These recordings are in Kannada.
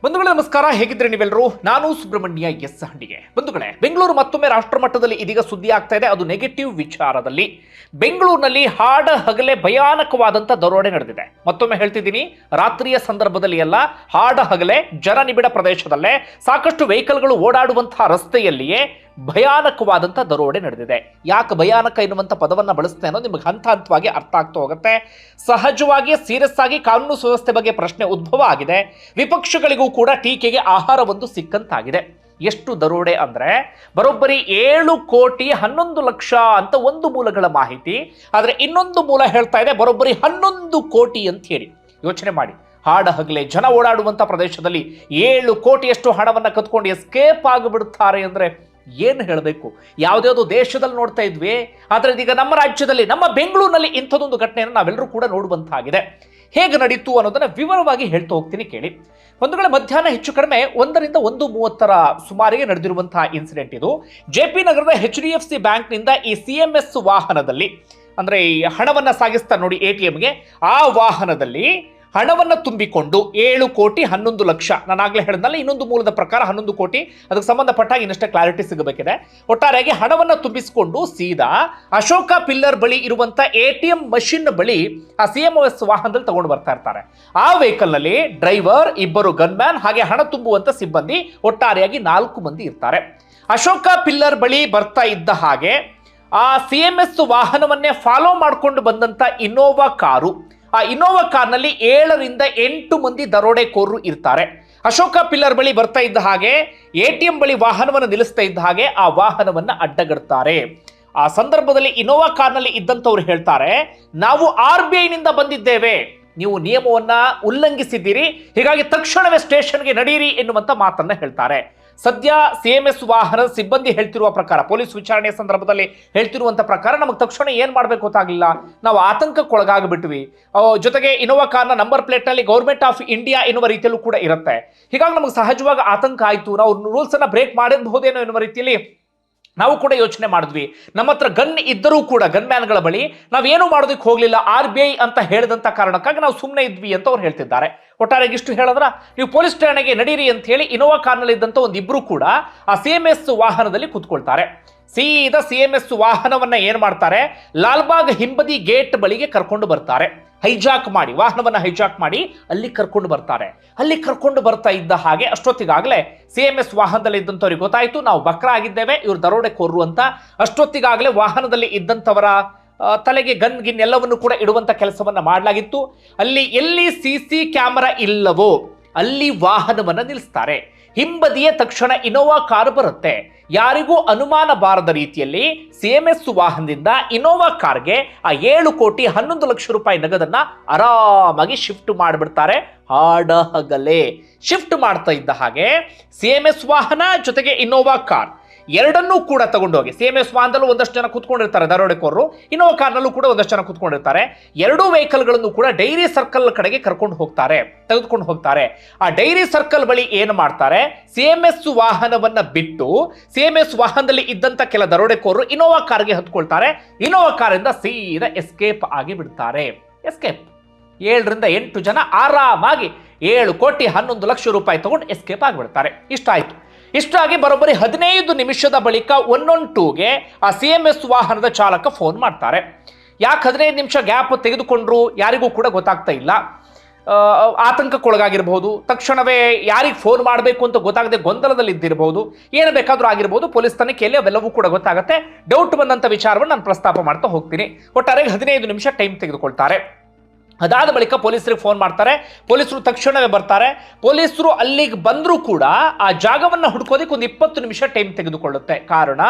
ಬಂಧುಗಳೇ ನಮಸ್ಕಾರ, ಹೇಗಿದ್ರೆ ನೀವೆಲ್ಲರೂ? ನಾನು ಸುಬ್ರಹ್ಮಣ್ಯ ಎಸ್ ಹಂಡಿಗೆ. ಬಂಧುಗಳೇ, ಬೆಂಗಳೂರು ಮತ್ತೊಮ್ಮೆ ರಾಷ್ಟ್ರ ಮಟ್ಟದಲ್ಲಿ ಇದೀಗ ಸುದ್ದಿ ಆಗ್ತಾ ಇದೆ. ಅದು ನೆಗೆಟಿವ್ ವಿಚಾರದಲ್ಲಿ. ಬೆಂಗಳೂರಿನಲ್ಲಿ ಹಾಡ ಹಗಲೇ ಭಯಾನಕವಾದಂಥ ದರೋಡೆ ನಡೆದಿದೆ. ಮತ್ತೊಮ್ಮೆ ಹೇಳ್ತಿದ್ದೀನಿ, ರಾತ್ರಿಯ ಸಂದರ್ಭದಲ್ಲಿ ಎಲ್ಲ, ಹಾಡ ಹಗಲೇ ಜನನಿಬಿಡ ಪ್ರದೇಶದಲ್ಲೇ ಸಾಕಷ್ಟು ವೆಹಿಕಲ್ಗಳು ಓಡಾಡುವಂತಹ ರಸ್ತೆಯಲ್ಲಿಯೇ ಭಯಾನಕವಾದಂಥ ದರೋಡೆ ನಡೆದಿದೆ. ಯಾಕೆ ಭಯಾನಕ ಎನ್ನುವಂಥ ಪದವನ್ನು ಬಳಸ್ತೇನೆ ಅನ್ನೋ ನಿಮಗೆ ಹಂತ ಹಂತವಾಗಿ ಅರ್ಥ ಆಗ್ತಾ ಹೋಗುತ್ತೆ. ಸಹಜವಾಗಿ ಸೀರಿಯಸ್ ಆಗಿ ಕಾನೂನು ಸುವ್ಯವಸ್ಥೆ ಬಗ್ಗೆ ಪ್ರಶ್ನೆ ಉದ್ಭವ ಆಗಿದೆ. ವಿಪಕ್ಷಗಳಿಗೂ ಕೂಡ ಟೀಕೆಗೆ ಆಹಾರವೊಂದು ಸಿಕ್ಕಂತಾಗಿದೆ. ಎಷ್ಟು ದರೋಡೆ ಅಂದ್ರೆ ಬರೋಬ್ಬರಿ 7,11,00,000 ಅಂತ ಒಂದು ಮೂಲಗಳ ಮಾಹಿತಿ. ಆದರೆ ಇನ್ನೊಂದು ಮೂಲ ಹೇಳ್ತಾ ಇದೆ ಬರೋಬ್ಬರಿ 11 ಕೋಟಿ ಅಂತ ಹೇಳಿ. ಯೋಚನೆ ಮಾಡಿ, ಹಾಡ ಹಗಲೇ ಜನ ಓಡಾಡುವಂಥ ಪ್ರದೇಶದಲ್ಲಿ 7 ಕೋಟಿಯಷ್ಟು ಹಣವನ್ನು ಕತ್ಕೊಂಡು ಎಸ್ಕೇಪ್ ಆಗಿಬಿಡ್ತಾರೆ ಅಂದರೆ ಏನು ಹೇಳಬೇಕು? ಯಾವುದ್ಯಾವುದೋ ದೇಶದಲ್ಲಿ ನೋಡ್ತಾ ಇದ್ವಿ, ಆದರೆ ಇದೀಗ ನಮ್ಮ ರಾಜ್ಯದಲ್ಲಿ, ನಮ್ಮ ಬೆಂಗಳೂರಿನಲ್ಲಿ ಇಂಥದ್ದೊಂದು ಘಟನೆಯನ್ನು ನಾವೆಲ್ಲರೂ ಕೂಡ ನೋಡುವಂತಾಗಿದೆ. ಹೇಗೆ ನಡೀತು ಅನ್ನೋದನ್ನ ವಿವರವಾಗಿ ಹೇಳ್ತಾ ಹೋಗ್ತೀನಿ, ಕೇಳಿ. ಒಂದು ವೇಳೆ ಮಧ್ಯಾಹ್ನ ಹೆಚ್ಚು ಕಡಿಮೆ 1ರಿಂದ 1:30 ಸುಮಾರಿಗೆ ನಡೆದಿರುವಂತಹ ಇನ್ಸಿಡೆಂಟ್ ಇದು. JP ನಗರದ HDFC ಬ್ಯಾಂಕ್ನಿಂದ ಈ CMS ವಾಹನದಲ್ಲಿ, ಅಂದ್ರೆ ಈ ಹಣವನ್ನ ಸಾಗಿಸ್ತಾರೆ ನೋಡಿ ATMಗೆ, ಆ ವಾಹನದಲ್ಲಿ ಹಣವನ್ನು ತುಂಬಿಕೊಂಡು 7,11,00,000, ನಾನು ಆಗ್ಲೇ ಹೇಳಿದ್ನಲ್ಲ, ಇನ್ನೊಂದು ಮೂಲದ ಪ್ರಕಾರ 11 ಕೋಟಿ, ಅದಕ್ಕೆ ಸಂಬಂಧಪಟ್ಟ ಇನ್ನಷ್ಟೇ ಕ್ಲಾರಿಟಿ ಸಿಗಬೇಕಿದೆ. ಒಟ್ಟಾರೆಯಾಗಿ ಹಣವನ್ನು ತುಂಬಿಸಿಕೊಂಡು ಸೀದಾ ಅಶೋಕ ಪಿಲ್ಲರ್ ಬಳಿ ಇರುವಂತ ATM ಮಷಿನ್ ಬಳಿ ಆ CMS ವಾಹನದಲ್ಲಿ ತಗೊಂಡು ಬರ್ತಾ ಇರ್ತಾರೆ. ಆ ವೆಹಿಕಲ್ ನಲ್ಲಿ ಡ್ರೈವರ್, 2 ಗನ್ಮ್ಯಾನ್, ಹಾಗೆ ಹಣ ತುಂಬುವಂತ ಸಿಬ್ಬಂದಿ, ಒಟ್ಟಾರೆಯಾಗಿ 4 ಮಂದಿ ಇರ್ತಾರೆ. ಅಶೋಕ ಪಿಲ್ಲರ್ ಬಳಿ ಬರ್ತಾ ಇದ್ದ ಹಾಗೆ ಆ CMS ವಾಹನವನ್ನೇ ಫಾಲೋ ಮಾಡಿಕೊಂಡು ಬಂದಂತ ಇನೋವಾ ಕಾರು, ಆ ಇನೋವಾ ಕಾರ್ನಲ್ಲಿ 7ರಿಂದ 8 ಮಂದಿ ದರೋಡೆಕೋರರು ಇರ್ತಾರೆ. ಅಶೋಕ ಪಿಲ್ಲರ್ ಬಳಿ ಬರ್ತಾ ಇದ್ದ ಹಾಗೆ ATM ಬಳಿ ವಾಹನವನ್ನು ನಿಲ್ಲಿಸ್ತಾ ಇದ್ದ ಹಾಗೆ ಆ ವಾಹನವನ್ನು ಅಡ್ಡಗಡ್ತಾರೆ. ಆ ಸಂದರ್ಭದಲ್ಲಿ ಇನೋವಾ ಕಾರ್ನಲ್ಲಿ ಇದ್ದಂಥವ್ರು ಹೇಳ್ತಾರೆ, ನಾವು RBI ನಿಂದ ಬಂದಿದ್ದೇವೆ, ನೀವು ನಿಯಮವನ್ನ ಉಲ್ಲಂಘಿಸಿದ್ದೀರಿ, ಹೀಗಾಗಿ ತಕ್ಷಣವೇ ಸ್ಟೇಷನ್ಗೆ ನಡೀರಿ ಎನ್ನುವಂತ ಮಾತನ್ನ ಹೇಳ್ತಾರೆ. ಸದ್ಯ CMS ವಾಹನದ ಸಿಬ್ಬಂದಿ ಹೇಳ್ತಿರುವ ಪ್ರಕಾರ, ಪೊಲೀಸ್ ವಿಚಾರಣೆಯ ಸಂದರ್ಭದಲ್ಲಿ ಹೇಳ್ತಿರುವಂತ ಪ್ರಕಾರ, ನಮಗೆ ತಕ್ಷಣ ಏನ್ ಮಾಡ್ಬೇಕು ಗೊತ್ತಾಗಲಿಲ್ಲ, ನಾವು ಆತಂಕಕ್ಕೊಳಗಾಗ್ಬಿಟ್ವಿ. ಜೊತೆಗೆ ಇನೋವಾ ಕಾರ್ನ ನಂಬರ್ ಪ್ಲೇಟ್ ನಲ್ಲಿ ಗೌರ್ಮೆಂಟ್ ಆಫ್ ಇಂಡಿಯಾ ಎನ್ನುವ ರೀತಿಯಲ್ಲೂ ಕೂಡ ಇರುತ್ತೆ. ಹೀಗಾಗಿ ನಮಗೆ ಸಹಜವಾಗಿ ಆತಂಕ ಆಯ್ತು, ನಾವು ರೂಲ್ಸ್ ಅನ್ನ ಬ್ರೇಕ್ ಮಾಡಿರಬಹುದೇನೋ ಎನ್ನುವ ರೀತಿಯಲ್ಲಿ ನಾವು ಕೂಡ ಯೋಚನೆ ಮಾಡಿದ್ವಿ. ನಮ್ಮ ಹತ್ರ ಗನ್ ಇದ್ದರೂ ಕೂಡ, ಗನ್ ಮ್ಯಾನ್ಗಳ ಬಳಿ ನಾವೇನು ಮಾಡೋದಕ್ಕೆ ಹೋಗ್ಲಿಲ್ಲ, RBI ಅಂತ ಹೇಳಿದಂತ ಕಾರಣಕ್ಕಾಗಿ ನಾವು ಸುಮ್ಮನೆ ಇದ್ವಿ ಅಂತ ಅವ್ರು ಹೇಳ್ತಿದ್ದಾರೆ. ಒಟ್ಟಾರೆಯಾಗಿ ಇಷ್ಟು ಹೇಳಿದ್ರ, ನೀವು ಪೊಲೀಸ್ ಠಾಣೆಗೆ ನಡೀರಿ ಅಂತ ಹೇಳಿ ಇನೋವಾ ಕಾರ್ನಲ್ಲಿ ಇದ್ದಂತ ಒಂದಿಬ್ರು ಕೂಡ ಆ CMS ವಾಹನದಲ್ಲಿ ಕೂತ್ಕೊಳ್ತಾರೆ. ಸೀದಾ CMS ವಾಹನವನ್ನ ಏನ್ ಮಾಡ್ತಾರೆ, ಲಾಲ್ಬಾಗ್ ಹಿಂಬದಿ ಗೇಟ್ ಬಳಿಗೆ ಕರ್ಕೊಂಡು ಬರ್ತಾರೆ. ಹೈಜಾಕ್ ಮಾಡಿ, ವಾಹನವನ್ನ ಹೈಜಾಕ್ ಮಾಡಿ ಅಲ್ಲಿ ಕರ್ಕೊಂಡು ಬರ್ತಾರೆ. ಅಲ್ಲಿ ಕರ್ಕೊಂಡು ಬರ್ತಾ ಇದ್ದ ಹಾಗೆ ಅಷ್ಟೊತ್ತಿಗಾಗಲೇ CMS ವಾಹನದಲ್ಲಿ ಇದ್ದಂಥವ್ರಿಗೆ ಗೊತ್ತಾಯ್ತು, ನಾವು ಬಕ್ರ ಆಗಿದ್ದೇವೆ, ಇವ್ರು ದರೋಡೆಕೋರರು ಅಂತ. ಅಷ್ಟೊತ್ತಿಗಾಗಲೇ ವಾಹನದಲ್ಲಿ ಇದ್ದಂಥವರ ತಲೆಗೆ ಗನ್ ಗಿನ್ ಎಲ್ಲವನ್ನು ಕೂಡ ಇಡುವಂತ ಕೆಲಸವನ್ನ ಮಾಡಲಾಗಿತ್ತು. ಅಲ್ಲಿ ಎಲ್ಲಿ CC ಕ್ಯಾಮೆರಾ ಇಲ್ಲವೋ ಅಲ್ಲಿ ವಾಹನವನ್ನ ನಿಲ್ಲಿಸ್ತಾರೆ. ಹಿಂಬದಿಯೇ ತಕ್ಷಣ ಇನೋವಾ ಕಾರು ಬರುತ್ತೆ. ಯಾರಿಗೂ ಅನುಮಾನ ಬಾರದ ರೀತಿಯಲ್ಲಿ CMS ವಾಹನದಿಂದ ಇನೋವಾ ಕಾರ್ಗೆ ಆ 7,11,00,000 ರೂಪಾಯಿ ನಗದನ್ನ ಆರಾಮಾಗಿ ಶಿಫ್ಟ್ ಮಾಡಿಬಿಡ್ತಾರೆ. ಹಾಡ ಹಗಲೇ ಶಿಫ್ಟ್ ಮಾಡ್ತಾ ಇದ್ದ ಹಾಗೆ CMS ವಾಹನ ಜೊತೆಗೆ ಇನೋವಾ ಕಾರ್ ಎರಡನ್ನೂ ಕೂಡ ತಗೊಂಡೋಗಿ, CMS ವಾಹನದಲ್ಲೂ ಒಂದಷ್ಟು ಜನ ಕೂತ್ಕೊಂಡಿರ್ತಾರೆ ದರೋಡೆಕೋರರು, ಇನೋವಾ ಕಾರ್ನಲ್ಲೂ ಕೂಡ ಒಂದಷ್ಟು ಜನ ಕೂತ್ಕೊಂಡಿರ್ತಾರೆ. ಎರಡೂ ವೆಹಿಕಲ್ಗಳನ್ನು ಕೂಡ ಡೈರಿ ಸರ್ಕಲ್ ಕಡೆಗೆ ಕರ್ಕೊಂಡು ಹೋಗ್ತಾರೆ, ತೆಗೆದುಕೊಂಡು ಹೋಗ್ತಾರೆ. ಆ ಡೈರಿ ಸರ್ಕಲ್ ಬಳಿ ಏನು ಮಾಡ್ತಾರೆ, CMS ವಾಹನವನ್ನ ಬಿಟ್ಟು CMS ವಾಹನದಲ್ಲಿ ಇದ್ದಂತ ಕೆಲ ದರೋಡೆಕೋರರು ಇನೋವಾ ಕಾರ್ಗೆ ಹತ್ಕೊಳ್ತಾರೆ. ಇನೋವಾ ಕಾರಿಂದ ಸೀದಾ ಎಸ್ಕೇಪ್ ಆಗಿ ಬಿಡ್ತಾರೆ. ಎಸ್ಕೇಪ್ 7ರಿಂದ 8 ಜನ ಆರಾಮಾಗಿ 7,11,00,000 ರೂಪಾಯಿ ತಗೊಂಡು ಎಸ್ಕೇಪ್ ಆಗಿಬಿಡ್ತಾರೆ. ಇಷ್ಟಾಗಿ ಬರೋಬ್ಬರಿ 15 ನಿಮಿಷದ ಬಳಿಕ 112ಗೆ ಆ CMS ವಾಹನದ ಚಾಲಕ ಫೋನ್ ಮಾಡ್ತಾರೆ. ಯಾಕೆ 15 ನಿಮಿಷ ಗ್ಯಾಪ್ ತೆಗೆದುಕೊಂಡ್ರು ಯಾರಿಗೂ ಕೂಡ ಗೊತ್ತಾಗ್ತಾ ಇಲ್ಲ. ಆತಂಕಕ್ಕೊಳಗಾಗಿರ್ಬಹುದು, ತಕ್ಷಣವೇ ಯಾರಿಗೆ ಫೋನ್ ಮಾಡಬೇಕು ಅಂತ ಗೊತ್ತಾಗದೆ ಗೊಂದಲದಲ್ಲಿ ಇದ್ದಿರಬಹುದು, ಏನು ಬೇಕಾದ್ರೂ ಆಗಿರ್ಬೋದು. ಪೊಲೀಸ್ ತನಿಖೆಯಲ್ಲಿ ಅವೆಲ್ಲವೂ ಕೂಡ ಗೊತ್ತಾಗುತ್ತೆ. ಡೌಟ್ ಬಂದಂತ ವಿಚಾರವನ್ನು ನಾನು ಪ್ರಸ್ತಾಪ ಮಾಡ್ತಾ ಹೋಗ್ತೀನಿ. ಒಟ್ಟಾರೆ 15 ನಿಮಿಷ ಟೈಮ್ ತೆಗೆದುಕೊಳ್ತಾರೆ. ಅದಾದ ಬಳಿಕ ಪೊಲೀಸರಿಗೆ ಫೋನ್ ಮಾಡ್ತಾರೆ. ಪೊಲೀಸರು ತಕ್ಷಣವೇ ಬರ್ತಾರೆ. ಪೊಲೀಸರು ಅಲ್ಲಿಗೆ ಬಂದರೂ ಕೂಡ ಆ ಜಾಗವನ್ನು ಹುಡ್ಕೋದಕ್ಕೆ ಒಂದು 20 ನಿಮಿಷ ಟೈಮ್ ತೆಗೆದುಕೊಳ್ಳುತ್ತೆ. ಕಾರಣ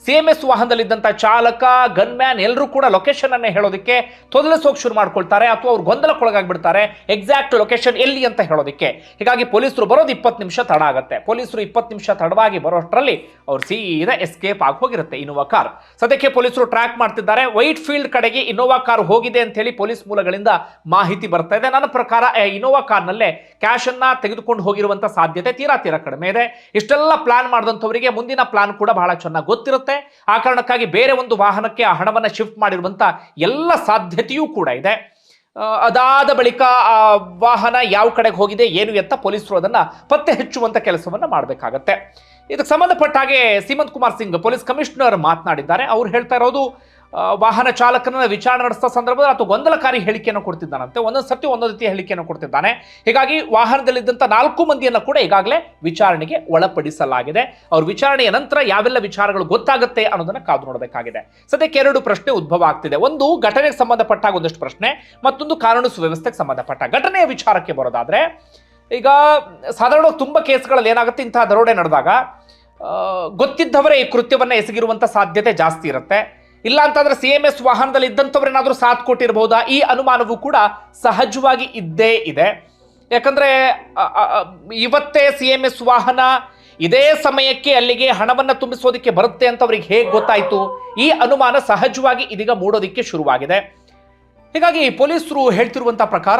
CMS ವಾಹನದಲ್ಲಿದ್ದಂಥ ಚಾಲಕ, ಗನ್ಮ್ಯಾನ್ ಎಲ್ಲರೂ ಕೂಡ ಲೊಕೇಶನ್ ಅನ್ನು ಹೇಳೋದಕ್ಕೆ ತೊದಲಿಸೋಕೆ ಶುರು ಮಾಡ್ಕೊಳ್ತಾರೆ, ಅಥವಾ ಅವ್ರು ಗೊಂದಲಕ್ಕೊಳಗಾಗ್ಬಿಡ್ತಾರೆ ಎಕ್ಸಾಕ್ಟ್ ಲೊಕೇಶನ್ ಎಲ್ಲಿ ಅಂತ ಹೇಳೋದಕ್ಕೆ. ಹೀಗಾಗಿ ಪೊಲೀಸರು ಬರೋದು 20 ನಿಮಿಷ ತಡ ಆಗುತ್ತೆ. ಪೊಲೀಸರು 20 ನಿಮಿಷ ತಡವಾಗಿ ಬರೋಷ್ಟರಲ್ಲಿ ಅವ್ರು ಸೀದಾ ಎಸ್ಕೇಪ್ ಆಗಿ ಹೋಗಿರುತ್ತೆ ಇನೋವಾ ಕಾರ್. ಸದ್ಯಕ್ಕೆ ಪೊಲೀಸರು ಟ್ರ್ಯಾಕ್ ಮಾಡ್ತಿದ್ದಾರೆ. ವೈಟ್ ಫೀಲ್ಡ್ ಕಡೆಗೆ ಇನೋವಾ ಕಾರ್ ಹೋಗಿದೆ ಅಂತ ಹೇಳಿ ಪೊಲೀಸ್ ಮೂಲಗಳಿಂದ ಮಾಹಿತಿ ಬರ್ತಾ ಇದೆ. ನನ್ನ ಪ್ರಕಾರ ಇನೋವಾ ಕಾರ್ನಲ್ಲೇ ಕ್ಯಾಶ್ ಅನ್ನ ತೆಗೆದುಕೊಂಡು ಹೋಗಿರುವಂತ ಸಾಧ್ಯತೆ ತೀರಾ ಕಡಿಮೆ ಇದೆ. ಇಷ್ಟೆಲ್ಲ ಪ್ಲಾನ್ ಮಾಡಿದಂಥವರಿಗೆ ಮುಂದಿನ ಪ್ಲಾನ್ ಕೂಡ ಬಹಳ ಚೆನ್ನಾಗಿ ಗೊತ್ತಿರುತ್ತೆ. ಆ ಕಾರಣಕ್ಕಾಗಿ ಬೇರೆ ಒಂದು ವಾಹನಕ್ಕೆ ಆ ಹಣವನ್ನ ಶಿಫ್ಟ್ ಮಾಡಿರುವಂತ ಎಲ್ಲ ಸಾಧ್ಯತೆಯೂ ಕೂಡ ಇದೆ. ಅದಾದ ಬಳಿಕ ಆ ವಾಹನ ಯಾವ ಕಡೆಗೆ ಹೋಗಿದೆ ಏನು ಎತ್ತ ಪೊಲೀಸರು ಅದನ್ನ ಪತ್ತೆ ಹಚ್ಚುವಂತ ಕೆಲಸವನ್ನ ಮಾಡಬೇಕಾಗತ್ತೆ. ಇದಕ್ಕೆ ಸಂಬಂಧಪಟ್ಟ ಹಾಗೆ ಸೀಮಂತ್ ಕುಮಾರ್ ಸಿಂಗ್ ಪೊಲೀಸ್ ಕಮಿಷನರ್ ಮಾತನಾಡಿದ್ದಾರೆ. ಅವ್ರು ಹೇಳ್ತಾ ಇರೋದು ವಾಹನ ಚಾಲಕನ ವಿಚಾರಣೆ ನಡೆಸಿದ ಸಂದರ್ಭದಲ್ಲಿ ಅಥವಾ ಗೊಂದಲಕಾರಿ ಹೇಳಿಕೆಯನ್ನು ಕೊಡ್ತಿದ್ದಾನಂತೆ. ಒಂದೊಂದು ಸರ್ತಿ ಒಂದೊಂದು ರೀತಿಯ ಹೇಳಿಕೆಯನ್ನು ಕೊಡ್ತಿದ್ದಾನೆ. ಹೀಗಾಗಿ ವಾಹನದಲ್ಲಿದ್ದಂಥ 4 ಮಂದಿಯನ್ನು ಕೂಡ ಈಗಾಗಲೇ ವಿಚಾರಣೆಗೆ ಒಳಪಡಿಸಲಾಗಿದೆ. ಅವ್ರ ವಿಚಾರಣೆಯ ನಂತರ ಯಾವೆಲ್ಲ ವಿಚಾರಗಳು ಗೊತ್ತಾಗುತ್ತೆ ಅನ್ನೋದನ್ನ ಕಾದು ನೋಡಬೇಕಾಗಿದೆ. ಸದ್ಯಕ್ಕೆ 2 ಪ್ರಶ್ನೆ ಉದ್ಭವ ಆಗ್ತಿದೆ. ಒಂದು ಘಟನೆಗೆ ಸಂಬಂಧಪಟ್ಟಾಗ ಒಂದಷ್ಟು ಪ್ರಶ್ನೆ, ಮತ್ತೊಂದು ಕಾನೂನು ಸುವ್ಯವಸ್ಥೆಗೆ ಸಂಬಂಧಪಟ್ಟ. ಘಟನೆಯ ವಿಚಾರಕ್ಕೆ ಬರೋದಾದ್ರೆ, ಈಗ ಸಾಧಾರಣವಾಗಿ ತುಂಬ ಕೇಸ್ಗಳಲ್ಲಿ ಏನಾಗುತ್ತೆ, ಇಂತಹ ದರೋಡೆ ನಡೆದಾಗ ಗೊತ್ತಿದ್ದವರೇ ಈ ಕೃತ್ಯವನ್ನ ಎಸಗಿರುವಂಥ ಸಾಧ್ಯತೆ ಜಾಸ್ತಿ ಇರುತ್ತೆ. ಇಲ್ಲ ಅಂತಂದ್ರೆ CMS ವಾಹನದಲ್ಲಿ ಇದ್ದಂಥವ್ರೇನಾದ್ರೂ ಸಾಥ್ ಕೊಟ್ಟಿರಬಹುದಾ, ಈ ಅನುಮಾನವೂ ಕೂಡ ಸಹಜವಾಗಿ ಇದ್ದೇ ಇದೆ. ಯಾಕಂದ್ರೆ ಇವತ್ತೇ CMS ವಾಹನ ಇದೇ ಸಮಯಕ್ಕೆ ಅಲ್ಲಿಗೆ ಹಣವನ್ನ ತುಂಬಿಸೋದಕ್ಕೆ ಬರುತ್ತೆ ಅಂತ ಅವ್ರಿಗೆ ಹೇಗೆ ಗೊತ್ತಾಯ್ತು, ಈ ಅನುಮಾನ ಸಹಜವಾಗಿ ಇದೀಗ ಮೂಡೋದಿಕ್ಕೆ ಶುರುವಾಗಿದೆ. ಹೀಗಾಗಿ ಪೊಲೀಸರು ಹೇಳ್ತಿರುವಂತಹ ಪ್ರಕಾರ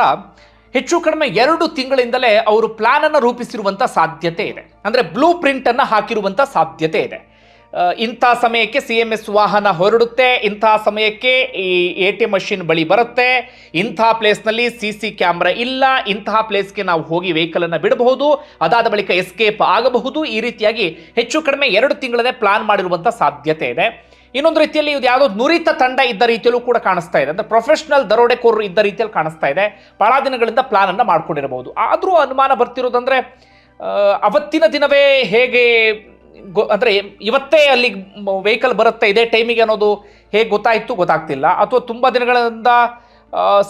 ಹೆಚ್ಚು ಕಡಿಮೆ 2 ತಿಂಗಳಿಂದಲೇ ಅವರು ಪ್ಲಾನ್ ಅನ್ನು ರೂಪಿಸಿರುವಂತ ಸಾಧ್ಯತೆ ಇದೆ. ಅಂದ್ರೆ ಬ್ಲೂ ಪ್ರಿಂಟ್ ಅನ್ನ ಹಾಕಿರುವಂತ ಸಾಧ್ಯತೆ ಇದೆ. ಇಂಥ ಸಮಯಕ್ಕೆ CMS ವಾಹನ ಹೊರಡುತ್ತೆ, ಇಂಥ ಸಮಯಕ್ಕೆ ಈ ATM ಮಷಿನ್ ಬಳಿ ಬರುತ್ತೆ, ಇಂಥ ಪ್ಲೇಸ್ನಲ್ಲಿ CC ಕ್ಯಾಮ್ರಾ ಇಲ್ಲ, ಇಂತಹ ಪ್ಲೇಸ್ಗೆ ನಾವು ಹೋಗಿ ವೆಹಿಕಲ್ ಅನ್ನು ಬಿಡಬಹುದು, ಅದಾದ ಬಳಿಕ ಎಸ್ಕೇಪ್ ಆಗಬಹುದು. ಈ ರೀತಿಯಾಗಿ ಹೆಚ್ಚು ಕಡಿಮೆ 2 ತಿಂಗಳದೇ ಪ್ಲಾನ್ ಮಾಡಿರುವಂಥ ಸಾಧ್ಯತೆ ಇದೆ. ಇನ್ನೊಂದು ರೀತಿಯಲ್ಲಿ ಇದು ಯಾವುದೋ ನುರಿತ ತಂಡ ಇದ್ದ ರೀತಿಯಲ್ಲೂ ಕೂಡ ಕಾಣಿಸ್ತಾ ಇದೆ. ಅಂದ್ರೆ ಪ್ರೊಫೆಷನಲ್ ದರೋಡೆಕೋರರು ಇದ್ದ ರೀತಿಯಲ್ಲಿ ಕಾಣಿಸ್ತಾ ಇದೆ. ಬಹಳ ದಿನಗಳಿಂದ ಪ್ಲಾನ್ ಅನ್ನ ಮಾಡ್ಕೊಂಡಿರಬಹುದು. ಆದರೂ ಅನುಮಾನ ಬರ್ತಿರೋದಂದ್ರೆ ಅವತ್ತಿನ ದಿನವೇ ಹೇಗೆ ಅಂದ್ರೆ ಇವತ್ತೇ ಅಲ್ಲಿ ವೆಹಿಕಲ್ ಬರುತ್ತೆ ಇದೇ ಟೈಮಿಗೆ ಅನ್ನೋದು ಹೇಗೆ ಗೊತ್ತಾಗ್ತಿಲ್ಲ, ಅಥವಾ ತುಂಬಾ ದಿನಗಳಿಂದ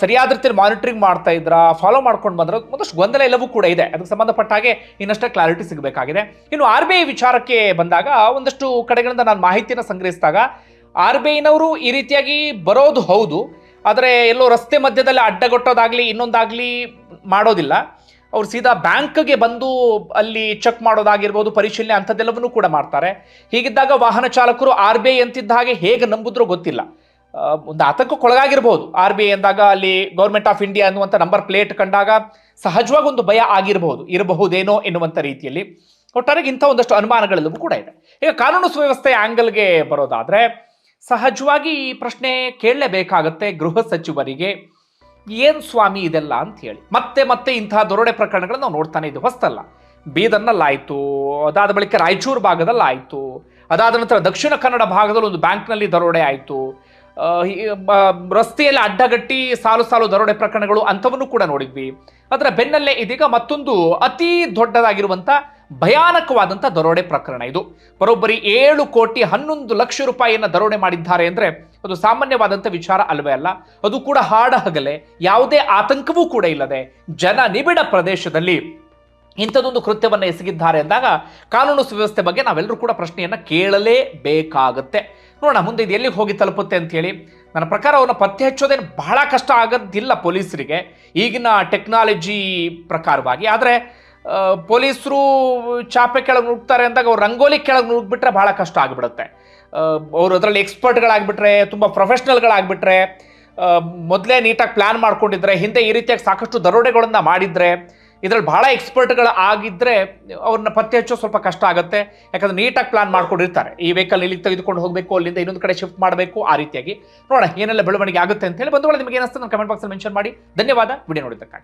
ಸರಿಯಾದ ರೀತಿಯಲ್ಲಿ ಮಾನಿಟರಿಂಗ್ ಮಾಡ್ತಾ ಇದ್ರ, ಫಾಲೋ ಮಾಡ್ಕೊಂಡು ಬಂದ್ರೆ, ಒಂದಷ್ಟು ಗೊಂದಲ ಎಲ್ಲವೂ ಕೂಡ ಇದೆ. ಅದಕ್ಕೆ ಸಂಬಂಧಪಟ್ಟ ಹಾಗೆ ಇನ್ನಷ್ಟೇ ಕ್ಲಾರಿಟಿ ಸಿಗಬೇಕಾಗಿದೆ. ಇನ್ನು RBI ವಿಚಾರಕ್ಕೆ ಬಂದಾಗ ಒಂದಷ್ಟು ಕಡೆಗಳಿಂದ ನಾನು ಮಾಹಿತಿಯನ್ನು ಸಂಗ್ರಹಿಸಿದಾಗ RBIನವರು ಈ ರೀತಿಯಾಗಿ ಬರೋದು ಹೌದು, ಆದರೆ ಎಲ್ಲೋ ರಸ್ತೆ ಮಧ್ಯದಲ್ಲಿ ಅಡ್ಡಗೊಟ್ಟೋದಾಗ್ಲಿ ಇನ್ನೊಂದಾಗ್ಲಿ ಮಾಡೋದಿಲ್ಲ. ಅವ್ರು ಸೀದಾ ಬ್ಯಾಂಕ್ಗೆ ಬಂದು ಅಲ್ಲಿ ಚೆಕ್ ಮಾಡೋದಾಗಿರ್ಬೋದು, ಪರಿಶೀಲನೆ ಅಂಥದ್ದೆಲ್ಲವನ್ನೂ ಕೂಡ ಮಾಡ್ತಾರೆ. ಹೀಗಿದ್ದಾಗ ವಾಹನ ಚಾಲಕರು RBI ಅಂತಿದ್ದ ಹಾಗೆ ಹೇಗೆ ನಂಬುದ್ರೋ ಗೊತ್ತಿಲ್ಲ, ಒಂದು ಆತಂಕಕ್ಕೊಳಗಾಗಿರ್ಬೋದು. RBI ಅಂದಾಗ ಅಲ್ಲಿ ಗೌರ್ಮೆಂಟ್ ಆಫ್ ಇಂಡಿಯಾ ಅನ್ನುವಂಥ ನಂಬರ್ ಪ್ಲೇಟ್ ಕಂಡಾಗ ಸಹಜವಾಗಿ ಒಂದು ಭಯ ಇರಬಹುದೇನೋ ಎನ್ನುವಂಥ ರೀತಿಯಲ್ಲಿ ಒಟ್ಟಾರೆ ಇಂಥ ಒಂದಷ್ಟು ಅನುಮಾನಗಳೆಲ್ಲವೂ ಕೂಡ ಇದೆ. ಈಗ ಕಾನೂನು ಸುವ್ಯವಸ್ಥೆ ಆಂಗಲ್ಗೆ ಬರೋದಾದ್ರೆ ಸಹಜವಾಗಿ ಈ ಪ್ರಶ್ನೆ ಕೇಳಲೇಬೇಕಾಗತ್ತೆ ಗೃಹ ಸಚಿವರಿಗೆ. ಏನು ಸ್ವಾಮಿ ಇದೆಲ್ಲ ಅಂತ ಹೇಳಿ ಮತ್ತೆ ಇಂತಹ ದರೋಡೆ ಪ್ರಕರಣಗಳನ್ನ ನಾವು ನೋಡ್ತಾನೆ ಇದ್ದೀವಿ. ಹೊಸ್ತಲ್ಲ, ಬೀದರ್ನಲ್ಲಾಯಿತು, ಅದಾದ ಬಳಿಕ ರಾಯಚೂರು ಭಾಗದಲ್ಲಿ ಆಯಿತು, ಅದಾದ ನಂತರ ದಕ್ಷಿಣ ಕನ್ನಡ ಭಾಗದಲ್ಲಿ ಒಂದು ಬ್ಯಾಂಕ್ನಲ್ಲಿ ದರೋಡೆ ಆಯಿತು, ರಸ್ತೆಯಲ್ಲಿ ಅಡ್ಡಗಟ್ಟಿ ಸಾಲು ದರೋಡೆ ಪ್ರಕರಣಗಳು ಅಂಥವನ್ನು ಕೂಡ ನೋಡಿದ್ವಿ. ಅದರ ಬೆನ್ನಲ್ಲೇ ಇದೀಗ ಮತ್ತೊಂದು ಅತಿ ದೊಡ್ಡದಾಗಿರುವಂಥ ಭಯಾನಕವಾದಂಥ ದರೋಡೆ ಪ್ರಕರಣ ಇದು. ಬರೋಬ್ಬರಿ 7,11,00,000 ರೂಪಾಯಿಯನ್ನು ದರೋಡೆ ಮಾಡಿದ್ದಾರೆ ಅಂದರೆ ಅದು ಸಾಮಾನ್ಯವಾದಂಥ ವಿಚಾರ ಅಲ್ವೇ ಅಲ್ಲ. ಅದು ಕೂಡ ಹಾಡ ಹಗಲೇ ಯಾವುದೇ ಆತಂಕವೂ ಕೂಡ ಇಲ್ಲದೆ ಜನ ನಿಬಿಡ ಪ್ರದೇಶದಲ್ಲಿ ಇಂಥದ್ದೊಂದು ಕೃತ್ಯವನ್ನು ಎಸಗಿದ್ದಾರೆ ಅಂದಾಗ ಕಾನೂನು ಸುವ್ಯವಸ್ಥೆ ಬಗ್ಗೆ ನಾವೆಲ್ಲರೂ ಕೂಡ ಪ್ರಶ್ನೆಯನ್ನು ಕೇಳಲೇಬೇಕಾಗುತ್ತೆ. ನೋಡೋಣ ಮುಂದೆ ಇದು ಎಲ್ಲಿಗೆ ಹೋಗಿ ತಲುಪುತ್ತೆ ಅಂತ ಹೇಳಿ. ನನ್ನ ಪ್ರಕಾರ ಅವನ್ನ ಪತ್ತೆ ಹಚ್ಚೋದೇನು ಬಹಳ ಕಷ್ಟ ಆಗೋದಿಲ್ಲ ಪೊಲೀಸರಿಗೆ ಈಗಿನ ಟೆಕ್ನಾಲಜಿ ಪ್ರಕಾರವಾಗಿ. ಆದರೆ ಪೊಲೀಸರು ಚಾಪೆ ಕೆಳಗೆ ನುಗ್ತಾರೆ ಅಂದಾಗ ಅವ್ರು ರಂಗೋಲಿ ಕೆಳಗೆ ನುಗ್ಬಿಟ್ರೆ ಬಹಳ ಕಷ್ಟ ಆಗಿಬಿಡುತ್ತೆ. ಅವರು ಅದರಲ್ಲಿ ಎಕ್ಸ್ಪರ್ಟ್ಗಳಾಗ್ಬಿಟ್ರೆ, ತುಂಬ ಪ್ರೊಫೆಷ್ನಲ್ಗಳಾಗ್ಬಿಟ್ರೆ, ಮೊದಲೇ ನೀಟಾಗಿ ಪ್ಲಾನ್ ಮಾಡ್ಕೊಂಡಿದ್ರೆ, ಹಿಂದೆ ಈ ರೀತಿಯಾಗಿ ಸಾಕಷ್ಟು ದರೋಡೆಗಳನ್ನು ಮಾಡಿದ್ರೆ, ಇದರಲ್ಲಿ ಬಹಳ ಎಕ್ಸ್ಪರ್ಟ್ಗಳು ಆಗಿದ್ರೆ ಅವ್ರನ್ನ ಪತ್ತೆ ಹಚ್ಚೋ ಸ್ವಲ್ಪ ಕಷ್ಟ ಆಗುತ್ತೆ. ಯಾಕಂದ್ರೆ ನೀಟಾಗಿ ಪ್ಲಾನ್ ಮಾಡ್ಕೊಂಡಿರ್ತಾರೆ, ಈ ವೆಹಿಕಲ್ ಇಲ್ಲಿ ತೆಗೆದುಕೊಂಡು ಹೋಗಬೇಕು, ಅಲ್ಲಿಂದ ಇನ್ನೊಂದು ಕಡೆ ಶಿಫ್ಟ್ ಮಾಡಬೇಕು, ಆ ರೀತಿಯಾಗಿ ನೋಡೋಣ ಏನೆಲ್ಲ ಬೆಳವಣಿಗೆ ಆಗುತ್ತೆ ಅಂತ ಹೇಳಿ. ಬಂಧುಗಳು ನಿಮಗೆ ಏನಿಸ್ತದೆ ನನ್ನ ಕಮೆಂಟ್ ಬಾಕ್ಸಲ್ಲಿ ಮೆನ್ಷನ್ ಮಾಡಿ. ಧನ್ಯವಾದ ವಿಡಿಯೋ ನೋಡಿದ್ದಕ್ಕಾಗಿ.